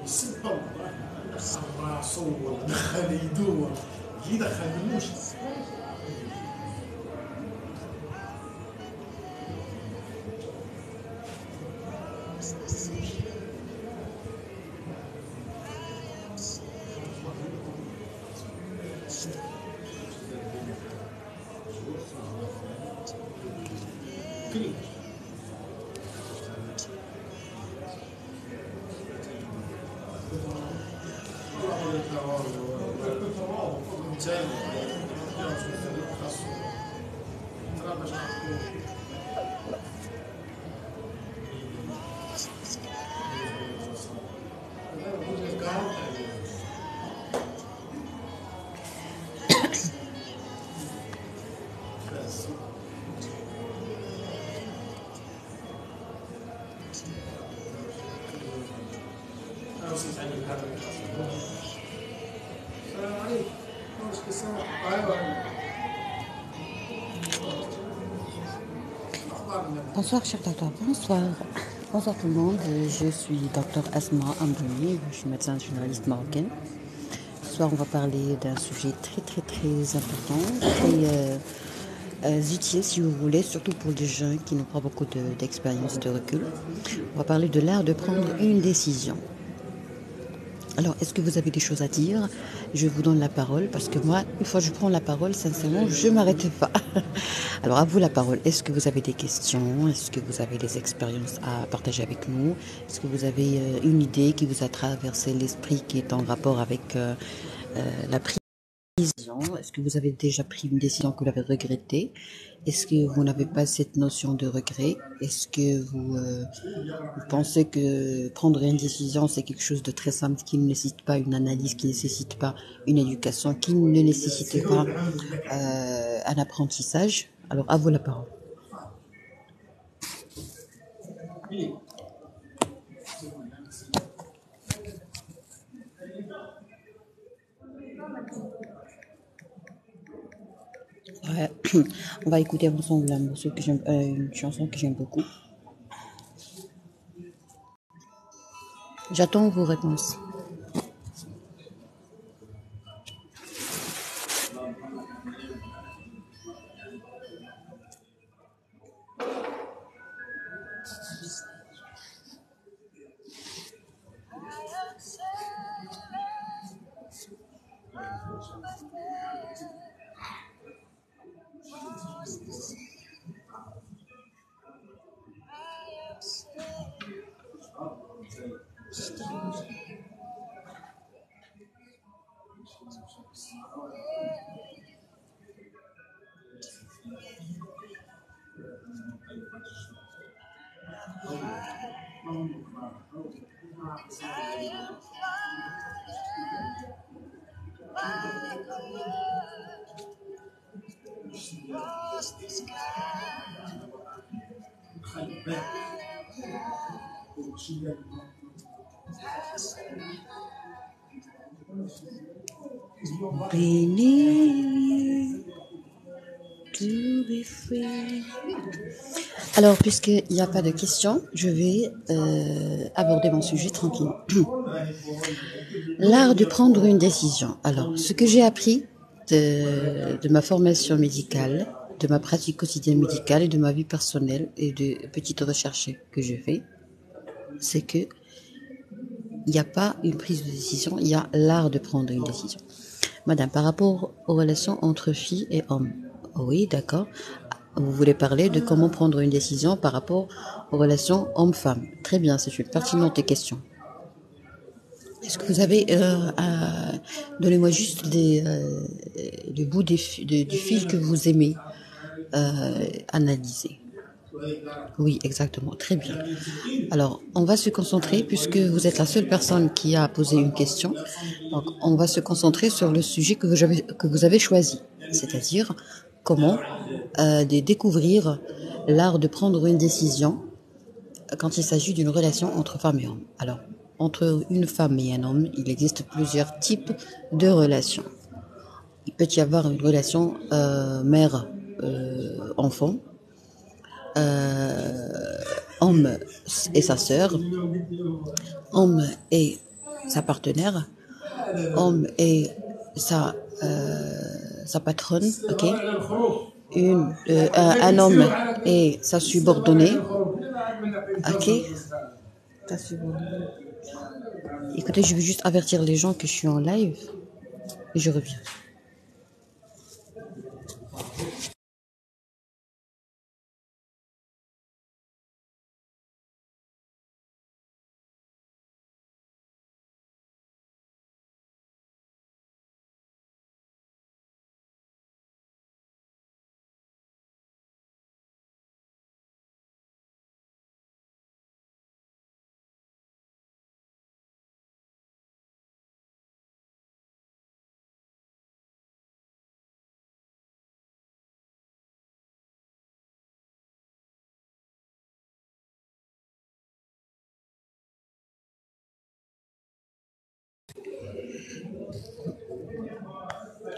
يسب الله دخل راسه ولا دخل يدو ولا يدخل الموش. Bonsoir chers docteurs, bonsoir. Bonsoir tout le monde, je suis docteur Asma Amdouni, je suis médecin généraliste marocaine. Ce soir on va parler d'un sujet très important, très utile si vous voulez, surtout pour les jeunes qui n'ont pas beaucoup d'expérience et de recul. On va parler de l'art de prendre une décision. Alors, est-ce que vous avez des choses à dire? Je vous donne la parole parce que moi, une fois que je prends la parole, sincèrement, je ne m'arrête pas. Alors, à vous la parole. Est-ce que vous avez des questions? Est-ce que vous avez des expériences à partager avec nous? Est-ce que vous avez une idée qui vous a traversé l'esprit qui est en rapport avec la prise? Est-ce que vous avez déjà pris une décision que vous avez regrettée? Est-ce que vous n'avez pas cette notion de regret? Est-ce que vous pensez que prendre une décision, c'est quelque chose de très simple qui ne nécessite pas une analyse, qui ne nécessite pas une éducation, qui ne nécessite pas un apprentissage? Alors, à vous la parole. Ouais. On va écouter ensemble une chanson que j'aime beaucoup. J'attends vos réponses. Alors, puisqu'il n'y a pas de questions, je vais aborder mon sujet tranquillement. L'art de prendre une décision. Alors, ce que j'ai appris de ma formation médicale, de ma pratique quotidienne médicale et de ma vie personnelle et de petites recherches que je fais, c'est que il n'y a pas une prise de décision, il y a l'art de prendre une décision. Madame, par rapport aux relations entre filles et hommes, oui, d'accord. Vous voulez parler de comment prendre une décision par rapport aux relations hommes-femmes. Très bien, c'est une pertinente question. Est-ce que vous avez... donnez-moi juste le bout du fil que vous aimez analyser. Oui, exactement. Très bien. Alors, on va se concentrer, puisque vous êtes la seule personne qui a posé une question. Donc, on va se concentrer sur le sujet que vous avez choisi. C'est-à-dire, comment de découvrir l'art de prendre une décision quand il s'agit d'une relation entre femme et homme. Alors, entre une femme et un homme, il existe plusieurs types de relations. Il peut y avoir une relation mère-enfant, homme et sa sœur, homme et sa partenaire, homme et sa patronne, ok. Un homme et sa subordonnée, ok. Sa subordonnée. Écoutez, je veux juste avertir les gens que je suis en live et je reviens.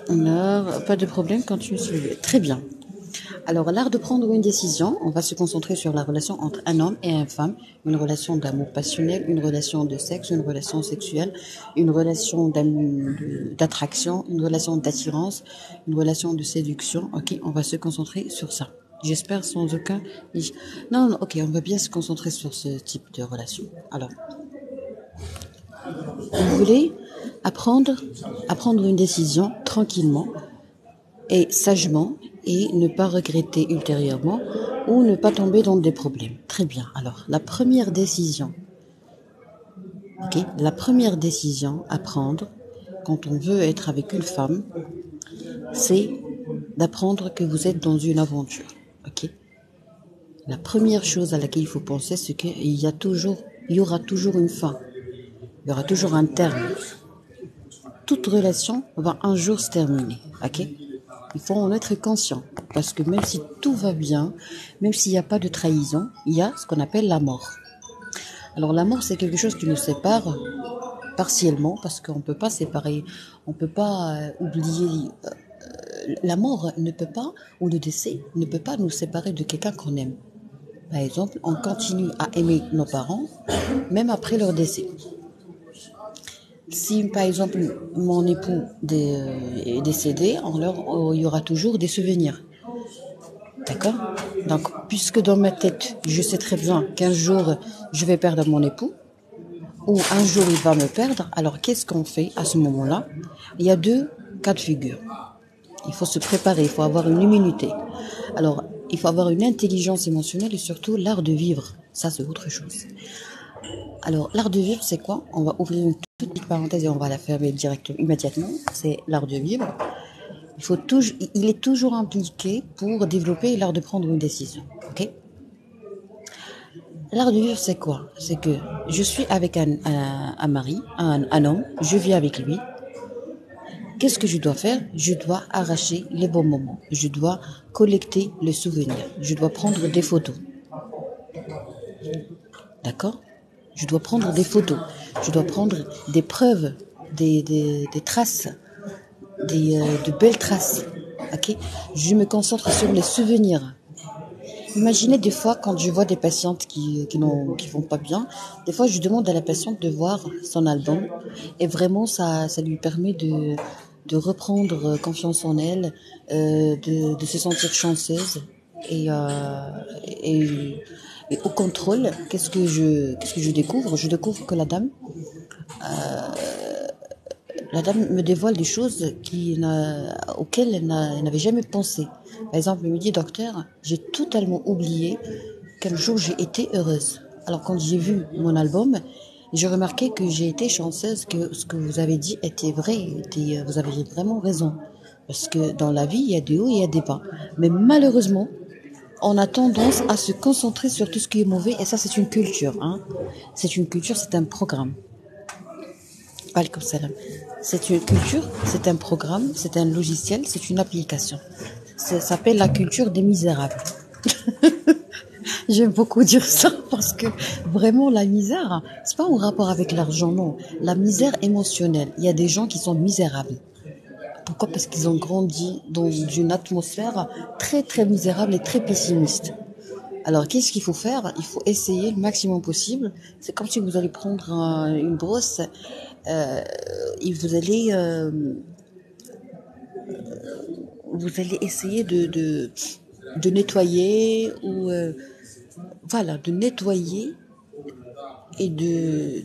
Alors, pas de problème quand tu me suis. Très bien. Alors, l'art de prendre une décision, on va se concentrer sur la relation entre un homme et une femme, une relation d'amour passionnel, une relation de sexe, une relation sexuelle, une relation d'attraction, une relation d'attirance, une relation de séduction. Ok, on va se concentrer sur ça. J'espère sans aucun... Non, non, ok, on va bien se concentrer sur ce type de relation. Alors, vous voulez prendre une décision tranquillement et sagement et ne pas regretter ultérieurement ou ne pas tomber dans des problèmes. Très bien. Alors, la première décision, ok, la première décision à prendre quand on veut être avec une femme, c'est d'apprendre que vous êtes dans une aventure. Ok. La première chose à laquelle il faut penser, c'est qu'il y aura toujours une fin. Il y aura toujours un terme. Toute relation va un jour se terminer. Ok. Il faut en être conscient, parce que même si tout va bien, même s'il n'y a pas de trahison, il y a ce qu'on appelle la mort. Alors la mort, c'est quelque chose qui nous sépare partiellement, parce qu'on ne peut pas séparer, on ne peut pas oublier. La mort ne peut pas, ou le décès, ne peut pas nous séparer de quelqu'un qu'on aime. Par exemple, on continue à aimer nos parents, même après leur décès. Si, par exemple, mon époux est décédé, alors il y aura toujours des souvenirs. D'accord? Donc, puisque dans ma tête, je sais très bien qu'un jour, je vais perdre mon époux, ou un jour, il va me perdre, alors qu'est-ce qu'on fait à ce moment-là? Il y a deux cas de figure. Il faut se préparer, il faut avoir une immunité. Alors, il faut avoir une intelligence émotionnelle et surtout l'art de vivre. Ça, c'est autre chose. Alors, l'art de vivre, c'est quoi? On va ouvrir une toute petite parenthèse et on va la fermer directement, immédiatement. C'est l'art de vivre. Il est toujours impliqué pour développer l'art de prendre une décision. Ok? L'art de vivre, c'est quoi? C'est que je suis avec un mari, un homme, je vis avec lui. Qu'est-ce que je dois faire? Je dois arracher les bons moments. Je dois collecter les souvenirs. Je dois prendre des photos. D'accord? Je dois prendre des photos. Je dois prendre des preuves, des traces, de belles traces. Ok? Je me concentre sur les souvenirs. Imaginez des fois quand je vois des patientes qui vont pas bien, des fois je demande à la patiente de voir son album et vraiment ça lui permet de reprendre confiance en elle, de se sentir chanceuse et, et au contrôle, qu'est-ce que je découvre? Je découvre que la dame me dévoile des choses auxquelles elle n'avait jamais pensé. Par exemple, elle me dit, docteur, j'ai totalement oublié qu'un jour j'ai été heureuse. Alors quand j'ai vu mon album, j'ai remarqué que j'ai été chanceuse, que ce que vous avez dit était vrai, vous avez vraiment raison. Parce que dans la vie, il y a des hauts et il y a des bas. Mais malheureusement, on a tendance à se concentrer sur tout ce qui est mauvais, et ça c'est une culture. Hein. C'est une culture, c'est un programme. Walaikum salam. C'est une culture, c'est un programme, c'est un logiciel, c'est une application. Ça s'appelle la culture des misérables. J'aime beaucoup dire ça parce que vraiment la misère, c'est pas en rapport avec l'argent, non. La misère émotionnelle. Il y a des gens qui sont misérables. Pourquoi? Parce qu'ils ont grandi dans une atmosphère très très misérable et très pessimiste. Alors, qu'est-ce qu'il faut faire? Il faut essayer le maximum possible. C'est comme si vous allez prendre une brosse et vous allez essayer de nettoyer ou voilà, de nettoyer et de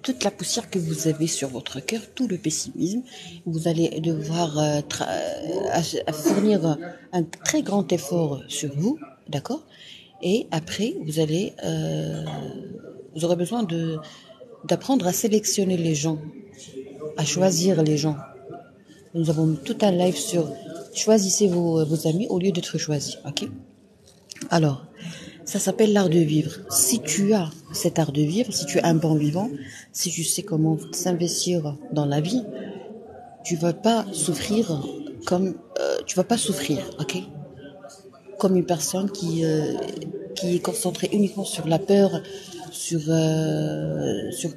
toute la poussière que vous avez sur votre cœur, tout le pessimisme. Vous allez devoir fournir un très grand effort sur vous, d'accord? Et après, vous aurez besoin d'apprendre à sélectionner les gens, à choisir les gens. Nous avons tout un live sur choisissez vos amis au lieu d'être choisis, ok? Alors, ça s'appelle l'art de vivre. Si tu as cet art de vivre, si tu es un bon vivant, si tu sais comment s'investir dans la vie, tu vas pas souffrir tu vas pas souffrir, ok? Comme une personne qui est concentrée uniquement sur la peur, sur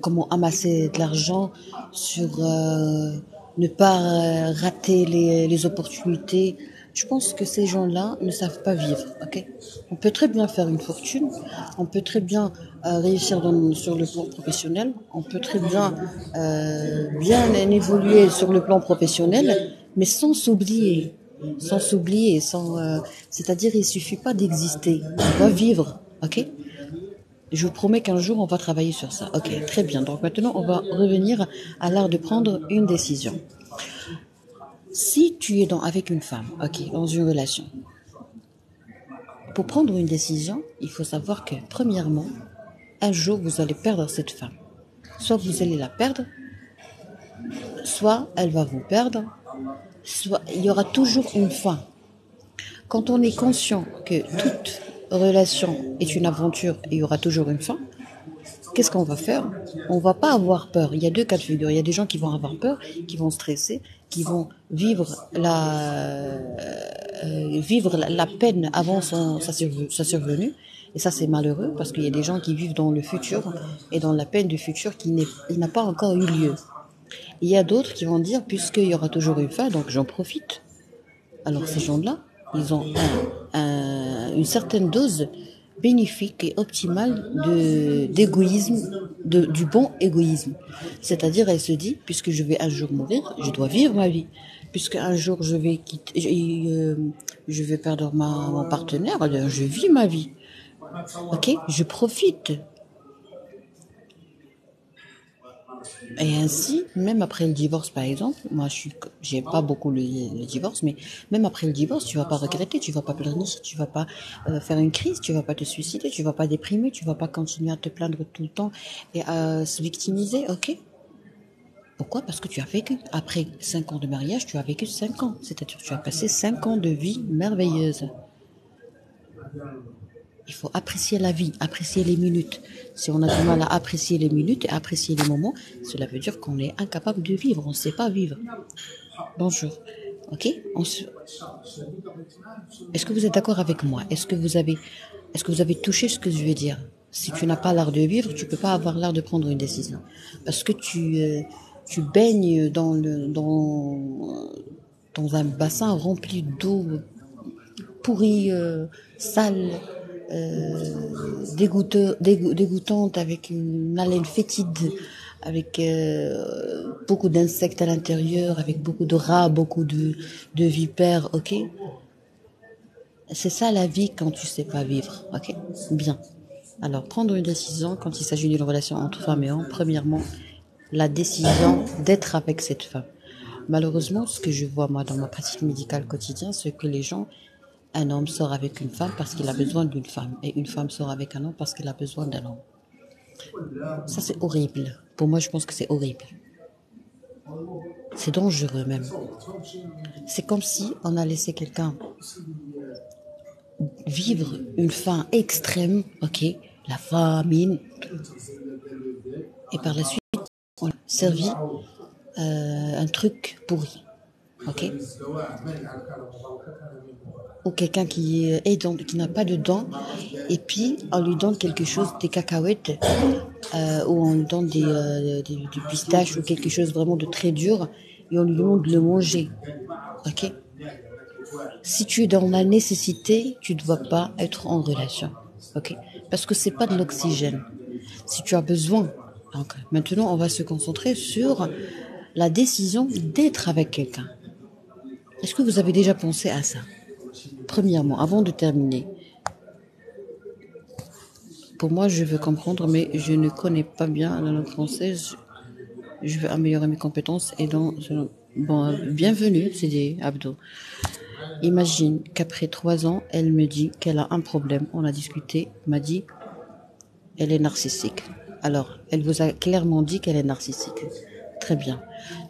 comment amasser de l'argent, sur ne pas rater les opportunités. Je pense que ces gens-là ne savent pas vivre, ok? On peut très bien faire une fortune, on peut très bien réussir sur le plan professionnel, on peut très bien bien évoluer sur le plan professionnel, mais c'est-à-dire il suffit pas d'exister, on doit vivre, ok? Je vous promets qu'un jour on va travailler sur ça. Ok, très bien. Donc maintenant on va revenir à l'art de prendre une décision. Si tu es avec une femme, ok, dans une relation, pour prendre une décision, il faut savoir que premièrement, un jour vous allez perdre cette femme. Soit vous allez la perdre, soit elle va vous perdre, soit il y aura toujours une fin. Quand on est conscient que toute relation est une aventure et il y aura toujours une fin, qu'est-ce qu'on va faire? On va pas avoir peur. Il y a deux cas de figure. Il y a des gens qui vont avoir peur, qui vont stresser, qui vont vivre la peine avant sa survenue. Et ça, c'est malheureux parce qu'il y a des gens qui vivent dans le futur et dans la peine du futur qui n'a pas encore eu lieu. Il y a d'autres qui vont dire, puisqu'il y aura toujours une fin, donc j'en profite. Alors ces gens-là, ils ont une certaine dose bénéfique et optimale d'égoïsme, du bon égoïsme. C'est-à-dire, elle se dit, puisque je vais un jour mourir, je dois vivre ma vie. Puisque un jour je vais perdre mon partenaire, alors je vis ma vie. Ok, je profite. Et ainsi, même après le divorce, par exemple, moi, j'ai pas beaucoup le divorce, mais même après le divorce, tu vas pas regretter, tu vas pas pleurnicher, tu vas pas faire une crise, tu vas pas te suicider, tu vas pas déprimer, tu vas pas continuer à te plaindre tout le temps et à se victimiser, ok? Pourquoi? Parce que tu as vécu. Après 5 ans de mariage, tu as vécu 5 ans. C'est-à-dire que tu as passé 5 ans de vie merveilleuse. Il faut apprécier la vie, apprécier les minutes. Si on a du mal à apprécier les minutes et apprécier les moments, cela veut dire qu'on est incapable de vivre, on ne sait pas vivre. Bonjour. Ok? Est-ce que vous êtes d'accord avec moi? Est-ce que vous avez touché ce que je veux dire? Si tu n'as pas l'art de vivre, tu peux pas avoir l'art de prendre une décision. Parce que tu baignes dans un bassin rempli d'eau pourrie, sale, dégoûtante, avec une haleine fétide, avec beaucoup d'insectes à l'intérieur, avec beaucoup de rats, beaucoup de vipères, ok? C'est ça la vie quand tu sais pas vivre, ok? Bien. Alors, prendre une décision quand il s'agit d'une relation entre femme et homme, premièrement, la décision d'être avec cette femme. Malheureusement, ce que je vois moi dans ma pratique médicale quotidienne, c'est que un homme sort avec une femme parce qu'il a besoin d'une femme, et une femme sort avec un homme parce qu'elle a besoin d'un homme. Ça, c'est horrible. Pour moi, je pense que c'est horrible. C'est dangereux même. C'est comme si on a laissé quelqu'un vivre une faim extrême, ok, la famine, et par la suite, on a servi un truc pourri, ok, ou quelqu'un qui n'a pas de dents, et puis on lui donne quelque chose, des cacahuètes, ou on lui donne des pistaches ou quelque chose vraiment de très dur, et on lui demande de le manger, ok. Si tu es dans la nécessité, tu ne dois pas être en relation, ok, parce que c'est pas de l'oxygène. Si tu as besoin, Donc, maintenant, on va se concentrer sur la décision d'être avec quelqu'un. Est-ce que vous avez déjà pensé à ça? Premièrement, avant de terminer, pour moi, je veux comprendre, mais je ne connais pas bien la langue française. Je veux améliorer mes compétences et bon, bienvenue, Sidi Abdo. Imagine qu'après 3 ans, elle me dit qu'elle a un problème. On a discuté, m'a dit, elle est narcissique. Alors, elle vous a clairement dit qu'elle est narcissique. Très bien.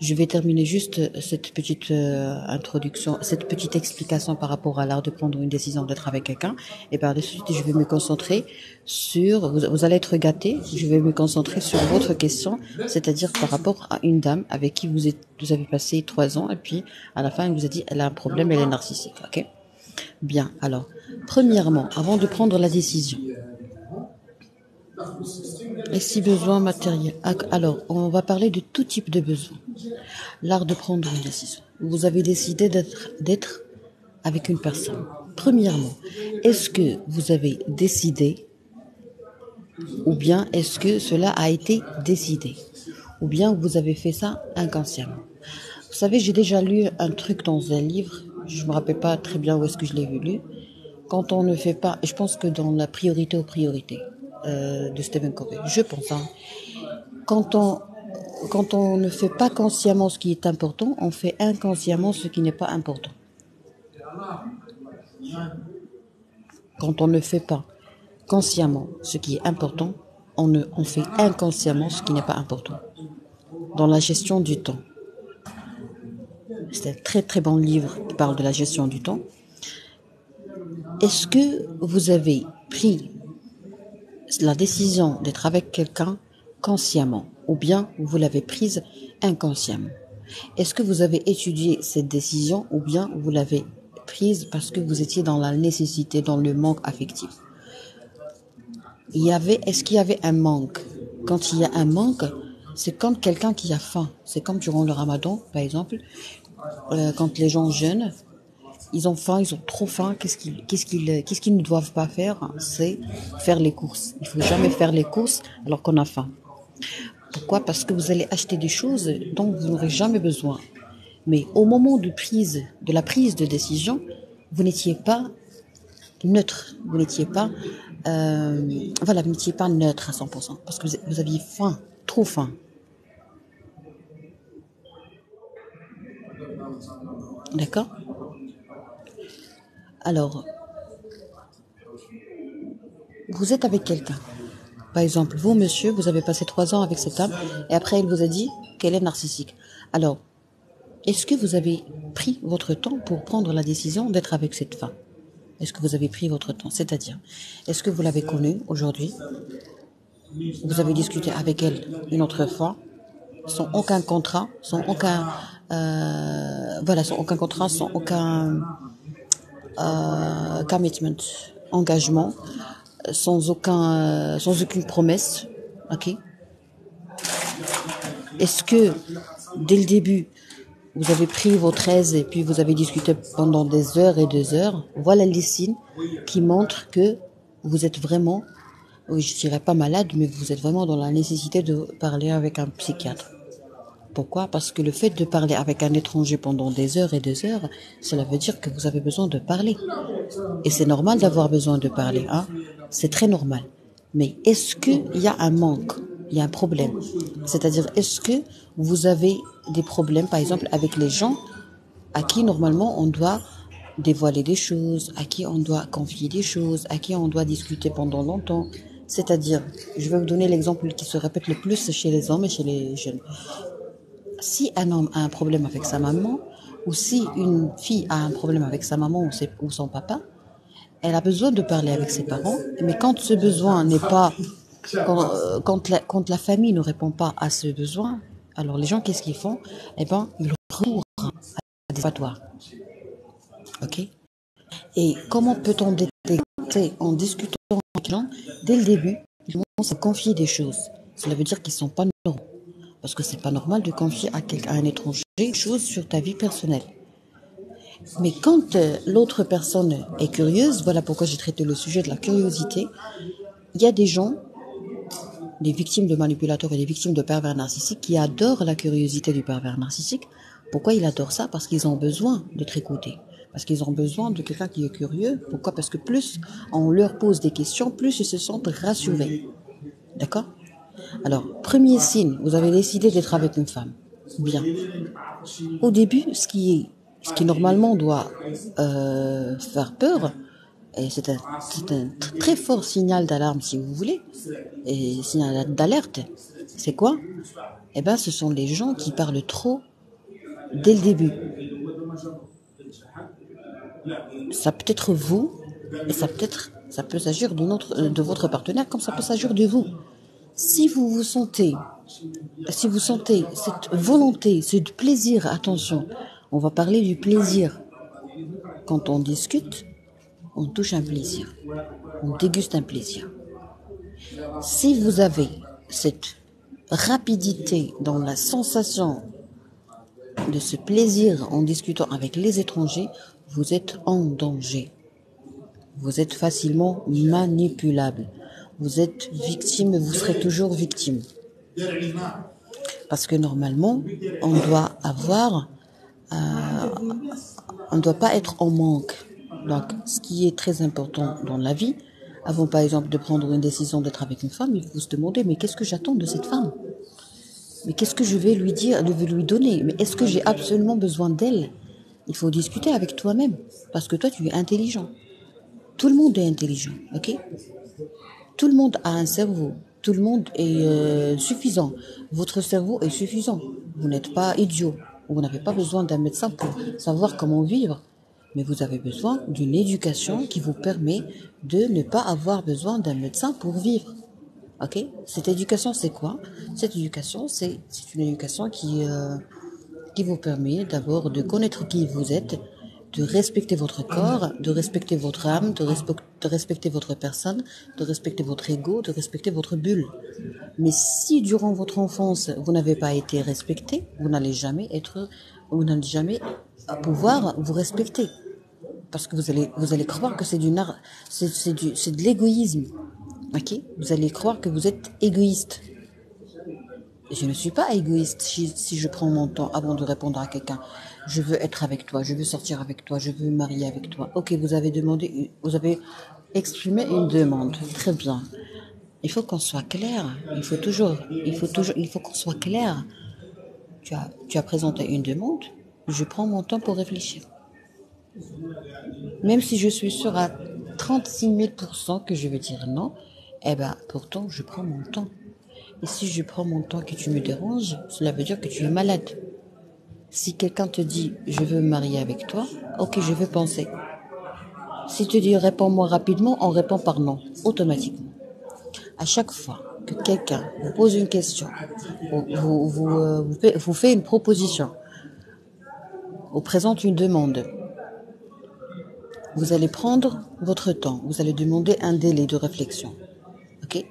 Je vais terminer juste cette petite introduction, cette petite explication par rapport à l'art de prendre une décision d'être avec quelqu'un. Et par la suite, je vais me concentrer sur, vous allez être gâtés, je vais me concentrer sur votre question, c'est-à-dire par rapport à une dame avec qui vous avez passé 3 ans et puis à la fin, elle vous a dit, elle a un problème, elle est narcissique. Ok? Bien. Alors, premièrement, avant de prendre la décision, et si besoin matériel. Alors, on va parler de tout type de besoin. L'art de prendre une décision. Vous avez décidé d'être avec une personne. Premièrement, est-ce que vous avez décidé ou bien est-ce que cela a été décidé ou bien vous avez fait ça inconsciemment? Vous savez, j'ai déjà lu un truc dans un livre, je ne me rappelle pas très bien où est-ce que je l'ai lu. Quand on ne fait pas, je pense que dans la priorité aux priorités de Stephen Covey, je pense. Hein, quand on ne fait pas consciemment ce qui est important, on fait inconsciemment ce qui n'est pas important. Quand on ne fait pas consciemment ce qui est important, on fait inconsciemment ce qui n'est pas important. Dans la gestion du temps. C'est un très très bon livre qui parle de la gestion du temps. Est-ce que vous avez pris la décision d'être avec quelqu'un consciemment ou bien vous l'avez prise inconsciemment? Est-ce que vous avez étudié cette décision ou bien vous l'avez prise parce que vous étiez dans la nécessité, dans le manque affectif? Est-ce qu'il y avait un manque? Quand il y a un manque, c'est comme quelqu'un qui a faim. C'est comme durant le ramadan, par exemple, quand les gens jeûnent, ils ont faim, ils ont trop faim. Qu'est-ce qu'ils ne doivent pas faire? C'est faire les courses. Il ne faut jamais faire les courses alors qu'on a faim. Pourquoi? Parce que vous allez acheter des choses dont vous n'aurez jamais besoin. Mais au moment de la prise de décision, vous n'étiez pas neutre. Vous n'étiez pas, vous n'étiez pas neutre à 100%. Parce que vous aviez faim, trop faim. D'accord? Alors, vous êtes avec quelqu'un. Par exemple, vous, monsieur, vous avez passé 3 ans avec cette femme et après, elle vous a dit qu'elle est narcissique. Alors, est-ce que vous avez pris votre temps pour prendre la décision d'être avec cette femme? Est-ce que vous avez pris votre temps? C'est-à-dire, est-ce que vous l'avez connue aujourd'hui? Vous avez discuté avec elle une autre fois, sans aucun contrat, sans aucun commitment, engagement, sans aucune promesse, ok? Est-ce que dès le début vous avez pris votre aise et puis vous avez discuté pendant des heures et des heures? Voilà les signes qui montrent que vous êtes vraiment, oui, je dirais pas malade, mais vous êtes vraiment dans la nécessité de parler avec un psychiatre. Pourquoi? Parce que le fait de parler avec un étranger pendant des heures et des heures, cela veut dire que vous avez besoin de parler. Et c'est normal d'avoir besoin de parler, hein? C'est très normal. Mais est-ce qu'il y a un manque? Il y a un problème. C'est-à-dire, est-ce que vous avez des problèmes, par exemple, avec les gens à qui, normalement, on doit dévoiler des choses, à qui on doit confier des choses, à qui on doit discuter pendant longtemps? C'est-à-dire, je vais vous donner l'exemple qui se répète le plus chez les hommes et chez les jeunes. Si un homme a un problème avec sa maman, ou si une fille a un problème avec sa maman ou son papa, elle a besoin de parler avec ses parents, mais quand ce besoin n'est pas, quand la famille ne répond pas à ce besoin, alors les gens, qu'est-ce qu'ils font? Eh ben, ils recourent à des fatwas. Ok? Et comment peut-on détecter en discutant avec les gens, dès le début, ils commencent à confier des choses. Cela veut dire qu'ils ne sont pas normaux. Parce que c'est pas normal de confier à un étranger des choses sur ta vie personnelle. Mais quand l'autre personne est curieuse, voilà pourquoi j'ai traité le sujet de la curiosité, il y a des gens des victimes de manipulateurs et des victimes de pervers narcissiques qui adorent la curiosité du pervers narcissique. Pourquoi ils adorent ça? Parce qu'ils ont besoin d'être écoutés. Parce qu'ils ont besoin de quelqu'un qui est curieux. Pourquoi? Parce que plus on leur pose des questions, plus ils se sentent rassurés. D'accord? Alors, premier signe, vous avez décidé d'être avec une femme. Bien. Au début, ce qui normalement doit faire peur, et c'est un très fort signal d'alarme si vous voulez, et signal d'alerte, c'est quoi? Eh bien, ce sont les gens qui parlent trop dès le début. Ça peut être vous, et ça peut s'agir de votre partenaire, comme ça peut s'agir de vous. Si vous sentez cette volonté, ce plaisir, attention, on va parler du plaisir. Quand on discute, on touche un plaisir, on déguste un plaisir. Si vous avez cette rapidité dans la sensation de ce plaisir en discutant avec les étrangers, vous êtes en danger. Vous êtes facilement manipulable. Vous êtes victime, vous serez toujours victime. Parce que normalement, on doit pas être en manque. Donc, ce qui est très important dans la vie, avant par exemple de prendre une décision d'être avec une femme, il faut se demander, mais qu'est-ce que j'attends de cette femme? Mais qu'est-ce que je vais lui dire, je vais lui donner? Mais est-ce que j'ai absolument besoin d'elle? Il faut discuter avec toi-même, parce que toi, tu es intelligent. Tout le monde est intelligent, ok? Tout le monde a un cerveau. Tout le monde est suffisant. Votre cerveau est suffisant. Vous n'êtes pas idiot. Vous n'avez pas besoin d'un médecin pour savoir comment vivre. Mais vous avez besoin d'une éducation qui vous permet de ne pas avoir besoin d'un médecin pour vivre. Ok? Cette éducation, c'est quoi? Cette éducation, c'est une éducation qui vous permet d'abord de connaître qui vous êtes, de respecter votre corps, de respecter votre âme, de respecter votre personne, de respecter votre ego, de respecter votre bulle. Mais si durant votre enfance, vous n'avez pas été respecté, vous n'allez jamais pouvoir vous respecter. Parce que vous allez croire que c'est de l'égoïsme. Ok? Vous allez croire que vous êtes égoïste. Je ne suis pas égoïste si je prends mon temps avant de répondre à quelqu'un. Je veux être avec toi, je veux sortir avec toi, je veux me marier avec toi. Ok, vous avez exprimé une demande. Très bien. Il faut qu'on soit clair. Il faut qu'on soit clair. Tu as présenté une demande. Je prends mon temps pour réfléchir. Même si je suis sûre à 36 000% que je vais dire non, eh ben, pourtant, je prends mon temps. Et si je prends mon temps que tu me déranges, cela veut dire que tu es malade. Si quelqu'un te dit « je veux me marier avec toi », ok, je vais penser. Si tu dis « réponds-moi rapidement », on répond par non, automatiquement. À chaque fois que quelqu'un vous pose une question, vous fait une proposition, vous présente une demande, vous allez prendre votre temps, vous allez demander un délai de réflexion. Ok?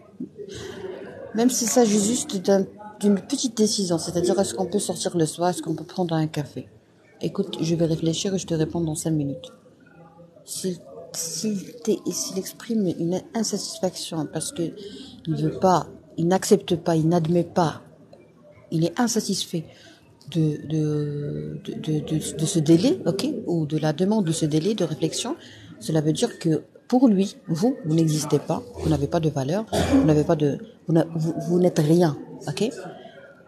Même s'il s'agit juste d'une petite décision, c'est-à-dire est-ce qu'on peut sortir le soir, est-ce qu'on peut prendre un café? Écoute, je vais réfléchir et je te réponds dans 5 minutes. S'il exprime une insatisfaction parce que il n'accepte pas, il n'admet pas, il est insatisfait de ce délai, ok, ou de la demande de ce délai de réflexion, cela veut dire que pour lui, vous n'existez pas, vous n'avez pas de valeur, vous n'êtes rien, ok.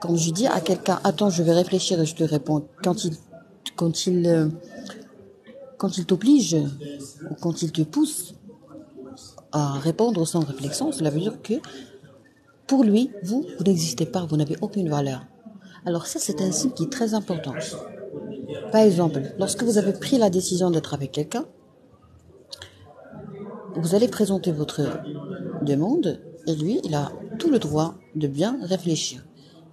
Quand je dis à quelqu'un, attends, je vais réfléchir et je te réponds, quand il t'oblige ou quand il te pousse à répondre sans réflexion, cela veut dire que pour lui, vous n'existez pas, vous n'avez aucune valeur. Alors ça, c'est un signe qui est très important. Par exemple, lorsque vous avez pris la décision d'être avec quelqu'un, vous allez présenter votre demande et lui, il a tout le droit de bien réfléchir.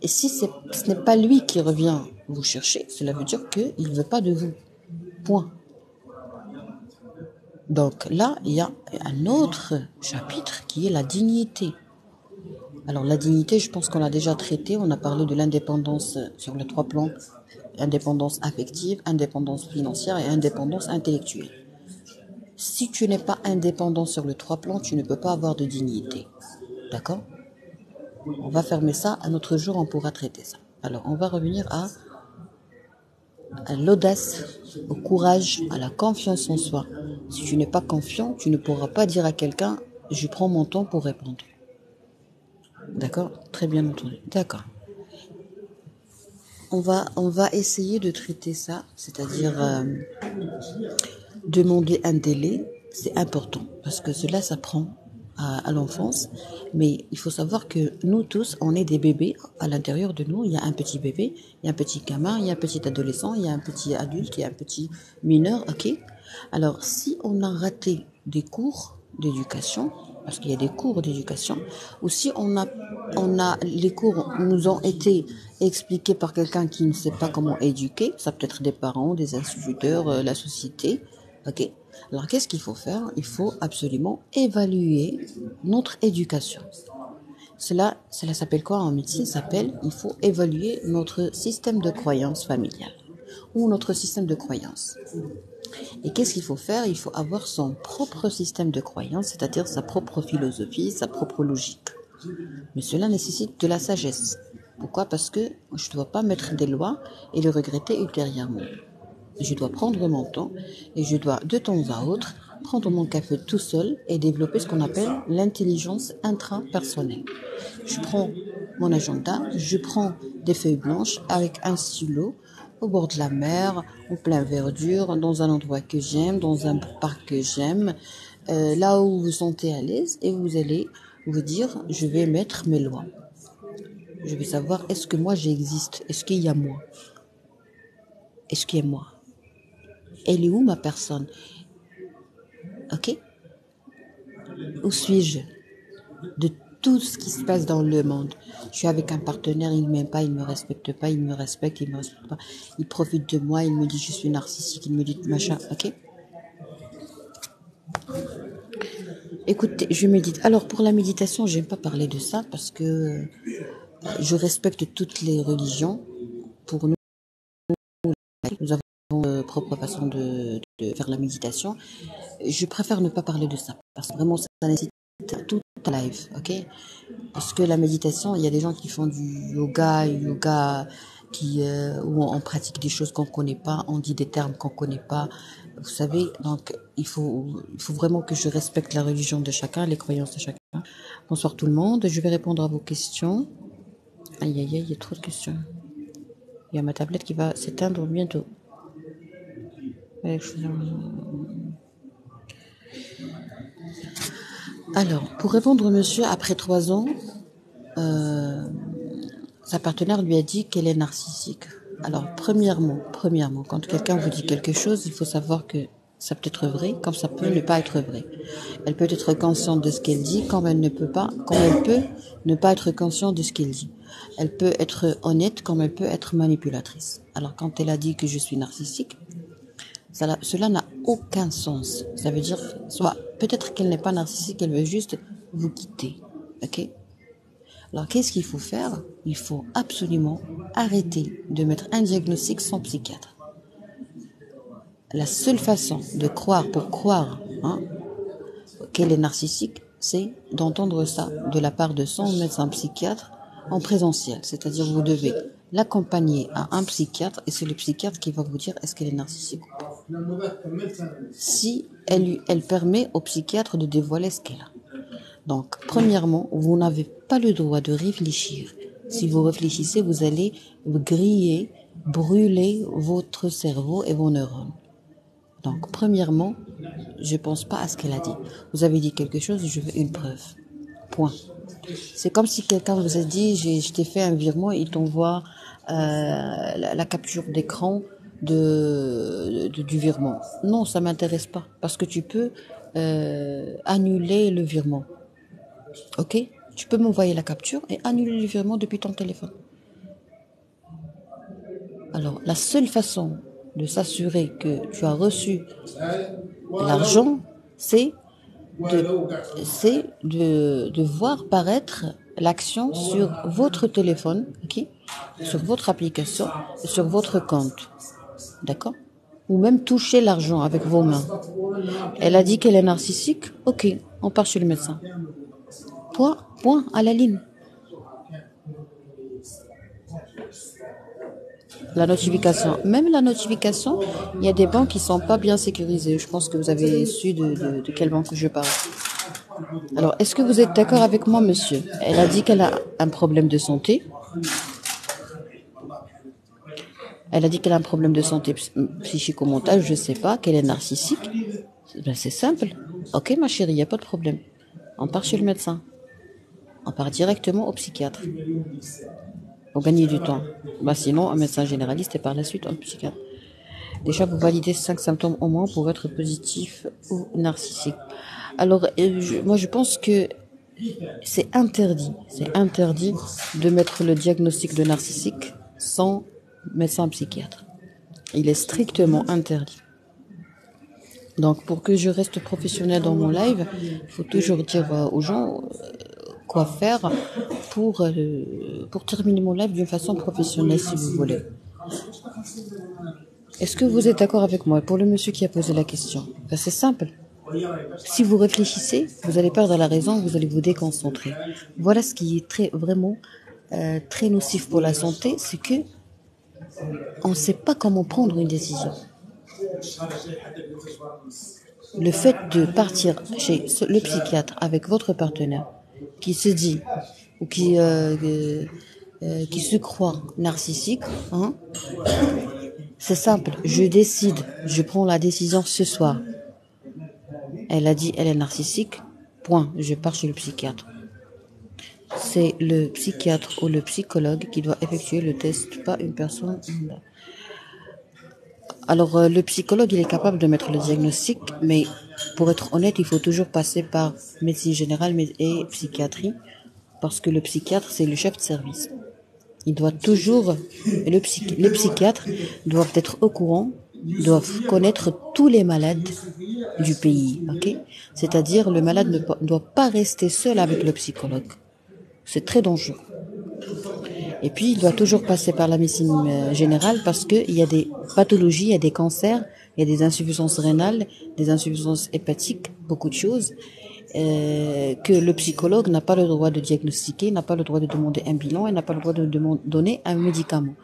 Et si ce n'est pas lui qui revient vous chercher, cela veut dire qu'il ne veut pas de vous. Point. Donc là, il y a un autre chapitre qui est la dignité. Alors la dignité, je pense qu'on l'a déjà traité, on a parlé de l'indépendance sur les 3 plans. Indépendance affective, indépendance financière et indépendance intellectuelle. Si tu n'es pas indépendant sur les 3 plans, tu ne peux pas avoir de dignité. D'accord? On va fermer ça, un autre jour on pourra traiter ça. Alors on va revenir à l'audace, au courage, à la confiance en soi. Si tu n'es pas confiant, tu ne pourras pas dire à quelqu'un « je prends mon temps pour répondre ». D'accord? Très bien entendu. D'accord. On va essayer de traiter ça, c'est-à-dire demander un délai, c'est important parce que cela s'apprend à l'enfance, mais il faut savoir que nous tous, on est des bébés. À l'intérieur de nous, il y a un petit bébé, il y a un petit gamin, il y a un petit adolescent, il y a un petit adulte, il y a un petit mineur, ok? Alors, si on a raté des cours d'éducation, parce qu'il y a des cours d'éducation, ou si les cours nous ont été expliqués par quelqu'un qui ne sait pas comment éduquer, ça peut être des parents, des instituteurs, la société, ok? Alors, qu'est-ce qu'il faut faire? Il faut absolument évaluer notre éducation. Cela s'appelle quoi en médecine? Il faut évaluer notre système de croyance familiale ou notre système de croyance. Et qu'est-ce qu'il faut faire? Il faut avoir son propre système de croyance, c'est-à-dire sa propre philosophie, sa propre logique. Mais cela nécessite de la sagesse. Pourquoi? Parce que je ne dois pas mettre des lois et les regretter ultérieurement. Je dois prendre mon temps et je dois de temps à autre prendre mon café tout seul et développer ce qu'on appelle l'intelligence intrapersonnelle. Je prends mon agenda, je prends des feuilles blanches avec un stylo au bord de la mer, en plein verdure, dans un endroit que j'aime, dans un parc que j'aime, là où vous vous sentez à l'aise, et vous allez vous dire, je vais mettre mes lois. Je vais savoir, est-ce que moi j'existe? Est-ce qu'il y a moi? Est-ce qu'il y a moi? Elle est où ma personne? Ok? Où suis-je? De tout ce qui se passe dans le monde. Je suis avec un partenaire, il ne m'aime pas, il ne me respecte pas, il me respecte, il ne me respecte pas. Il profite de moi, il me dit je suis narcissique, il me dit machin, ok? Écoutez, je médite. Alors pour la méditation, je n'aime pas parler de ça parce que je respecte toutes les religions. Pour nous avons notre propre façon de faire la méditation. Je préfère ne pas parler de ça parce que vraiment ça nécessite tout live, ok? Parce que la méditation, il y a des gens qui font du yoga où on pratique des choses qu'on connaît pas, on dit des termes qu'on connaît pas. Vous savez, donc il faut vraiment que je respecte la religion de chacun, les croyances de chacun. Bonsoir tout le monde, je vais répondre à vos questions. Aïe aïe aïe, il y a trop de questions. Il y a ma tablette qui va s'éteindre bientôt. Alors, pour répondre au monsieur, après 3 ans, sa partenaire lui a dit qu'elle est narcissique. Alors, premièrement, quand quelqu'un vous dit quelque chose, il faut savoir que ça peut être vrai, comme ça peut ne pas être vrai. Elle peut être consciente de ce qu'elle dit, comme elle peut ne pas être consciente de ce qu'elle dit. Elle peut être honnête, comme elle peut être manipulatrice. Alors, quand elle a dit que je suis narcissique, cela n'a aucun sens. Ça veut dire, soit peut-être qu'elle n'est pas narcissique, elle veut juste vous quitter. Ok? Alors, qu'est-ce qu'il faut faire? Il faut absolument arrêter de mettre un diagnostic sans psychiatre. La seule façon de croire qu'elle est narcissique, c'est d'entendre ça de la part de son médecin psychiatre en présentiel. C'est-à-dire, vous devez l'accompagner à un psychiatre et c'est le psychiatre qui va vous dire est-ce qu'elle est narcissique ou pas. Si elle permet au psychiatre de dévoiler ce qu'elle a. Donc, premièrement, vous n'avez pas le droit de réfléchir. Si vous réfléchissez, vous allez brûler votre cerveau et vos neurones. Donc, premièrement, je ne pense pas à ce qu'elle a dit. Vous avez dit quelque chose, je veux une preuve. Point. C'est comme si quelqu'un vous a dit, je t'ai fait un virement, il t'envoie la capture d'écran du virement. Non, ça m'intéresse pas. Parce que tu peux annuler le virement. Ok? Tu peux m'envoyer la capture et annuler le virement depuis ton téléphone. Alors, la seule façon de s'assurer que tu as reçu l'argent, c'est de voir paraître l'action sur votre téléphone, okay? Sur votre application, sur votre compte. D'accord? Ou même toucher l'argent avec vos mains. Elle a dit qu'elle est narcissique, ok, on part chez le médecin. Point à la ligne. La notification. Même la notification, il y a des banques qui sont pas bien sécurisées. Je pense que vous avez su de quelle banque je parle. Alors, est-ce que vous êtes d'accord avec moi, monsieur? Elle a dit qu'elle a un problème de santé. Elle a dit qu'elle a un problème de santé psychique ou mentale, je sais pas, qu'elle est narcissique. Ben, c'est simple. Ok, ma chérie, il n'y a pas de problème. On part chez le médecin. On part directement au psychiatre. Pour gagner du temps. Ben, sinon, un médecin généraliste et par la suite un psychiatre. Déjà, vous validez 5 symptômes au moins pour être positif ou narcissique. Alors, moi, je pense que c'est interdit. C'est interdit de mettre le diagnostic de narcissique sans médecin psychiatre. Il est strictement interdit. Donc, pour que je reste professionnel dans mon live, il faut toujours dire aux gens quoi faire pour terminer mon live d'une façon professionnelle, si vous voulez. Est-ce que vous êtes d'accord avec moi? Pour le monsieur qui a posé la question, ben, c'est simple. Si vous réfléchissez, vous allez perdre la raison, vous allez vous déconcentrer. Voilà ce qui est vraiment très nocif pour la santé, c'est que on ne sait pas comment prendre une décision. Le fait de partir chez le psychiatre avec votre partenaire qui se dit ou qui se croit narcissique, hein, c'est simple. Je décide, je prends la décision ce soir. Elle a dit elle est narcissique, point, je pars chez le psychiatre. C'est le psychiatre ou le psychologue qui doit effectuer le test, pas une personne. Alors, le psychologue, il est capable de mettre le diagnostic, mais pour être honnête, il faut toujours passer par médecine générale et psychiatrie, parce que le psychiatre, c'est le chef de service. Il doit toujours, les psychiatres doivent être au courant, doivent connaître tous les malades du pays, ok? C'est-à-dire, le malade ne doit pas rester seul avec le psychologue. C'est très dangereux. Et puis, il doit toujours passer par la médecine générale parce qu'il y a des pathologies, il y a des cancers, il y a des insuffisances rénales, des insuffisances hépatiques, beaucoup de choses, que le psychologue n'a pas le droit de diagnostiquer, n'a pas le droit de demander un bilan et n'a pas le droit de donner un médicament.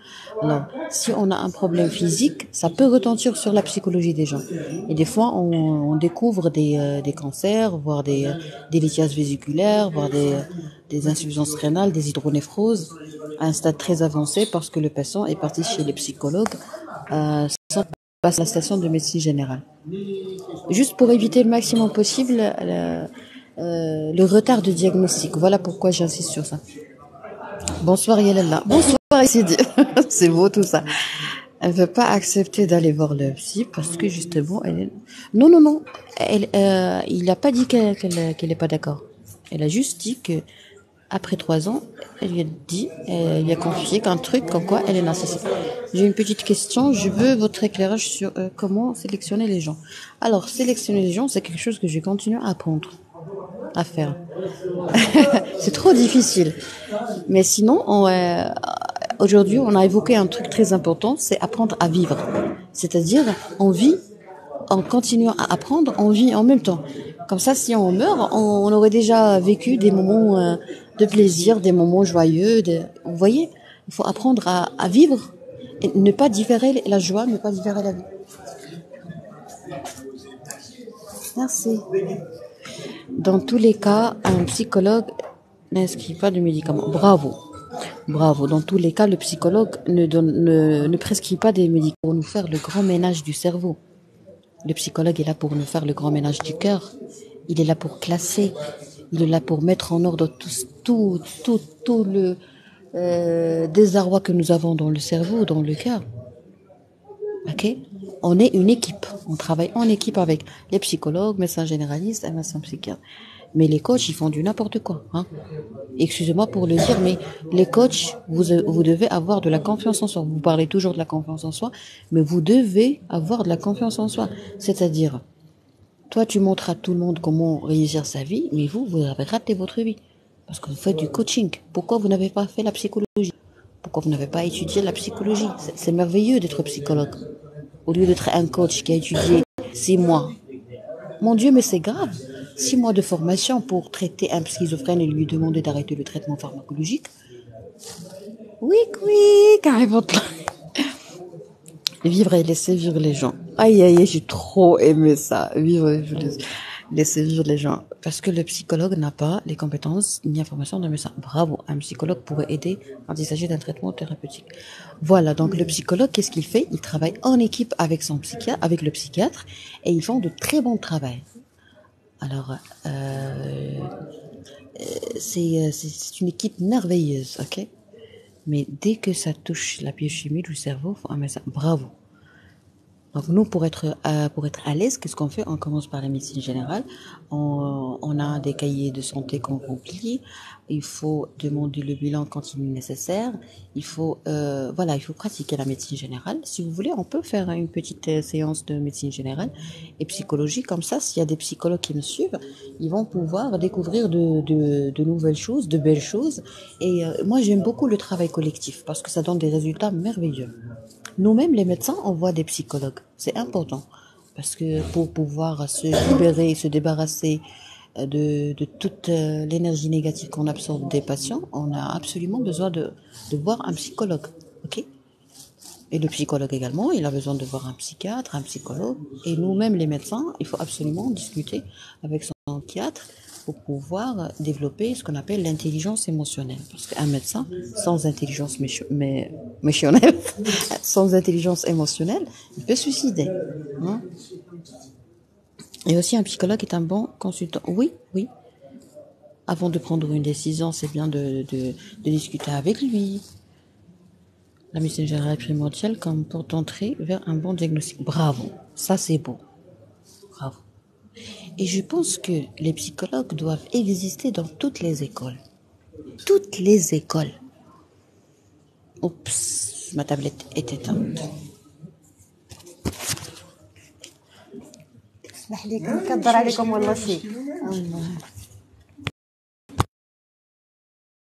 Alors, si on a un problème physique, ça peut retentir sur la psychologie des gens. Et des fois, on découvre des cancers, voire des lithiases vésiculaires, voire des insuffisances rénales, des hydronéphroses, à un stade très avancé parce que le patient est parti chez les psychologues sans passer à la station de médecine générale. Juste pour éviter le maximum possible le retard de diagnostic. Voilà pourquoi j'insiste sur ça. Bonsoir Yalala. Bonsoir Sidi. C'est beau tout ça. Elle veut pas accepter d'aller voir le psy parce que justement elle est... Non. Il n'a pas dit qu'elle est pas d'accord. Elle a juste dit que après 3 ans, elle lui a dit, elle lui a confié qu'un truc comme quoi elle est narcissique. J'ai une petite question, je veux votre éclairage sur comment sélectionner les gens. Alors, sélectionner les gens, c'est quelque chose que je continue à apprendre, à faire. C'est trop difficile. Mais sinon, aujourd'hui, on a évoqué un truc très important, c'est apprendre à vivre. C'est-à-dire, on vit en continuant à apprendre, on vit en même temps. Comme ça, si on meurt, on aurait déjà vécu des moments de plaisir, des moments joyeux. Vous voyez, il faut apprendre à vivre et ne pas différer la joie, ne pas différer la vie. Merci. Dans tous les cas, un psychologue n'inscrit pas de médicaments. Bravo. Bravo. Dans tous les cas, le psychologue ne prescrit pas des médicaments pour nous faire le grand ménage du cerveau. Le psychologue est là pour nous faire le grand ménage du cœur. Il est là pour classer. Il est là pour mettre en ordre tout le désarroi que nous avons dans le cerveau, dans le cœur. Ok? On est une équipe. On travaille en équipe avec les psychologues, médecins généralistes et médecins psychiatres. Mais les coachs, ils font du n'importe quoi. Hein? Excusez-moi pour le dire, mais les coachs, vous devez avoir de la confiance en soi. Vous parlez toujours de la confiance en soi, mais vous devez avoir de la confiance en soi. C'est-à-dire, toi, tu montres à tout le monde comment réussir sa vie, mais vous avez raté votre vie. Parce que vous faites du coaching. Pourquoi vous n'avez pas fait la psychologie? Pourquoi vous n'avez pas étudié la psychologie? C'est merveilleux d'être psychologue. Au lieu d'être un coach qui a étudié 6 mois. Mon Dieu, mais c'est grave. 6 mois de formation pour traiter un schizophrène et lui demander d'arrêter le traitement pharmacologique. Oui, carrément. Vivre et laisser vivre les gens. Aïe, aïe, j'ai trop aimé ça. Vivre et laisser vivre les gens. Parce que le psychologue n'a pas les compétences ni la formation d'un médecin. Bravo. Un psychologue pourrait aider quand il s'agit d'un traitement thérapeutique. Voilà. Donc, le psychologue, qu'est-ce qu'il fait? Il travaille en équipe avec son psychiatre, avec le psychiatre, et ils font de très bons travail. Alors, c'est une équipe merveilleuse, ok? Mais dès que ça touche la biochimie du cerveau, faut un médecin. Bravo. Donc nous, pour être à l'aise, qu'est-ce qu'on fait? On commence par la médecine générale. On a des cahiers de santé qu'on remplit. Il faut demander le bilan quand il est nécessaire. Il faut pratiquer la médecine générale. Si vous voulez, on peut faire une petite séance de médecine générale et psychologie. Comme ça, s'il y a des psychologues qui me suivent, ils vont pouvoir découvrir de nouvelles choses, de belles choses. Et moi, j'aime beaucoup le travail collectif parce que ça donne des résultats merveilleux. Nous-mêmes, les médecins, on voit des psychologues. C'est important. Parce que pour pouvoir se libérer, se débarrasser de toute l'énergie négative qu'on absorbe des patients, on a absolument besoin de voir un psychologue. OK? Et le psychologue également, il a besoin de voir un psychiatre, un psychologue. Et nous-mêmes, les médecins, il faut absolument discuter avec son psychiatre pour pouvoir développer ce qu'on appelle l'intelligence émotionnelle. Parce qu'un médecin, sans intelligence émotionnelle, sans intelligence émotionnelle, il peut se suicider. Hein? Et aussi, un psychologue est un bon consultant. Oui, oui. Avant de prendre une décision, c'est bien de discuter avec lui. La médecine générale est primordiale comme porte d'entrée vers un bon diagnostic. Bravo, ça c'est beau. Bravo. Et je pense que les psychologues doivent exister dans toutes les écoles. Toutes les écoles. Oups, ma tablette est éteinte. اسمح لي كنكبر عليكم والله شيء.